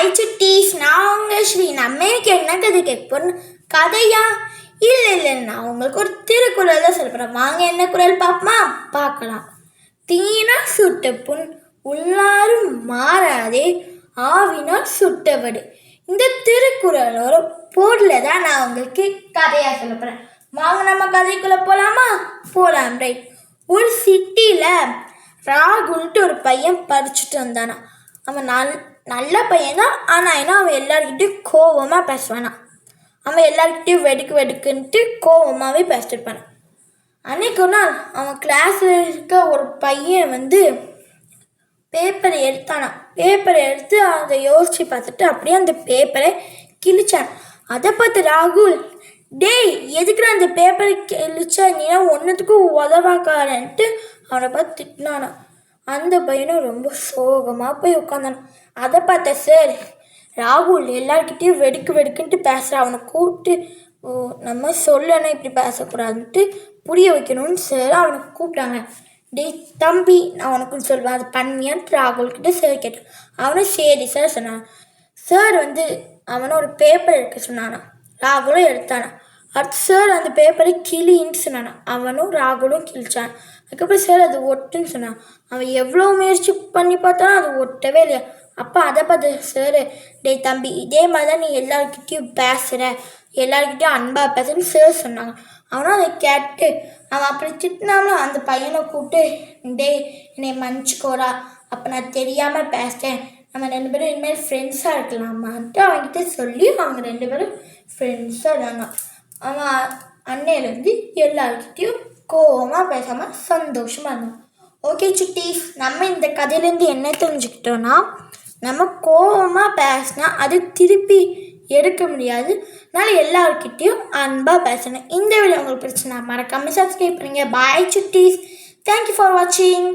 பாய் சுட்டீஸ். நான் உங்கள் ஸ்ரீ. நம்ம இன்னைக்கு என்ன கதை கேட்க போறோம்? கதையா? இல்லை, நான் உங்களுக்கு ஒரு திருக்குறள் தான் சொல்ல போகிறேன். வாங்க என்ன குறள் பார்க்கலாம். தீனா சுட்ட புண் உள்ளாரும் மாறாதே ஆவினால் சுட்டவடு. இந்த திருக்குறளோட பொருளை தான் நான் உங்களுக்கு கதையாக சொல்ல போகிறேன். வாங்க நம்ம கதைக்குள்ளே போகலாம். ரைட். ஒரு சிட்டியில் ராகுல்ட்டு ஒரு பையன் படிச்சுட்டு வந்தானா. அவன் நல்ல பையன்தான். ஆனால் ஏன்னா அவன் எல்லாருக்கிட்டையும் கோபமாக பேசுவானா. அவன் எல்லாருக்கிட்டையும் வெடுக்குன்ட்டு கோபமாகவே பேசிட்டுருப்பான். அன்றைக்கு ஒரு நாள் அவன் கிளாஸில் இருக்க ஒரு பையன் பேப்பரை எடுத்தானா. பேப்பரை எடுத்து அதை யோசித்து பார்த்துட்டு அப்படியே அந்த பேப்பரை கிழிச்சான். அதை பார்த்து ராகுல், டேய் எதுக்குற அந்த பேப்பரை கிழிச்சா, நீ ஒன்றுத்துக்கும் உதவாக்காரன்ட்டு அவனை பார்த்து திட்டினானா. அந்த பையனும் ரொம்ப சோகமாக போய் உட்காந்தானான். அதை பார்த்த சார், ராகுல் எல்லாருக்கிட்டையும் வெடுக்குன்ட்டு பேசுகிறான், அவனை கூப்பிட்டு நம்ம சொல்லணும் இப்படி பேசக்கூடாதுன்ட்டு புரிய வைக்கணும்னு சார் அவனை கூப்பிட்டாங்க. டேய் தம்பி, நான் உனக்குன்னு சொல்லுவேன், அது பண்ணியான்ட்டு ராகுல்கிட்ட சார் கேட்டான். அவனும் சரி சார் சொன்னான். சார் அவனை ஒரு பேப்பர் எடுக்க சொன்னானா. ராகுலும் எடுத்தானா. அடுத்து சார் அந்த பேப்பரை கிளின்னு சொன்னானா. அவனும் ராகுலும் கிழிச்சான். அதுக்கப்புறம் சார் அது ஒட்டுன்னு சொன்னான். அவன் எவ்வளோ முயற்சி பண்ணி பார்த்தாலும் அது ஒட்டவே இல்லையா. அப்போ அதை பார்த்து சார், டேய் தம்பி, இதே மாதிரி தான் நீ எல்லாருக்கிட்டையும் பேசுகிற, எல்லாருக்கிட்டையும் அன்பாக பேசுன்னு சார் சொன்னாங்க. அவனும் அதை கேட்டு அவன் அப்படி திட்டினாலும் அந்த பையனை கூப்பிட்டு, டேய் என்னை மன்னிச்சுக்கோடா, அப்போ நான் தெரியாமல் பேசிட்டேன், நம்ம 2 பேரும் இனிமேல் ஃப்ரெண்ட்ஸாக இருக்கலாமான்ட்டு அவன்கிட்ட சொல்லி அவங்க 2 பேரும் ஃப்ரெண்ட்ஸாக இருந்தாங்க. அவன் அன்னையிலேருந்து எல்லாருக்கிட்டையும் கோவமாக பேசாமல் சந்தோஷமாக இருந்தான். ஓகே சுட்டீஸ், நம்ம இந்த கதையிலேருந்து என்ன தெரிஞ்சுக்கிட்டோன்னா, நம்ம கோவமாக பேசினா அது திருப்பி எடுக்க முடியாது. அதனால் எல்லாருக்கிட்டையும் அன்பாக பேசணும். இந்த வீடியோ உங்களுக்கு பிடிச்சுன்னா மறக்காமல் சப்ஸ்கிரைப் பண்ணுங்கள். பாய் சுட்டீஸ். தேங்க்யூ ஃபார் வாட்சிங்.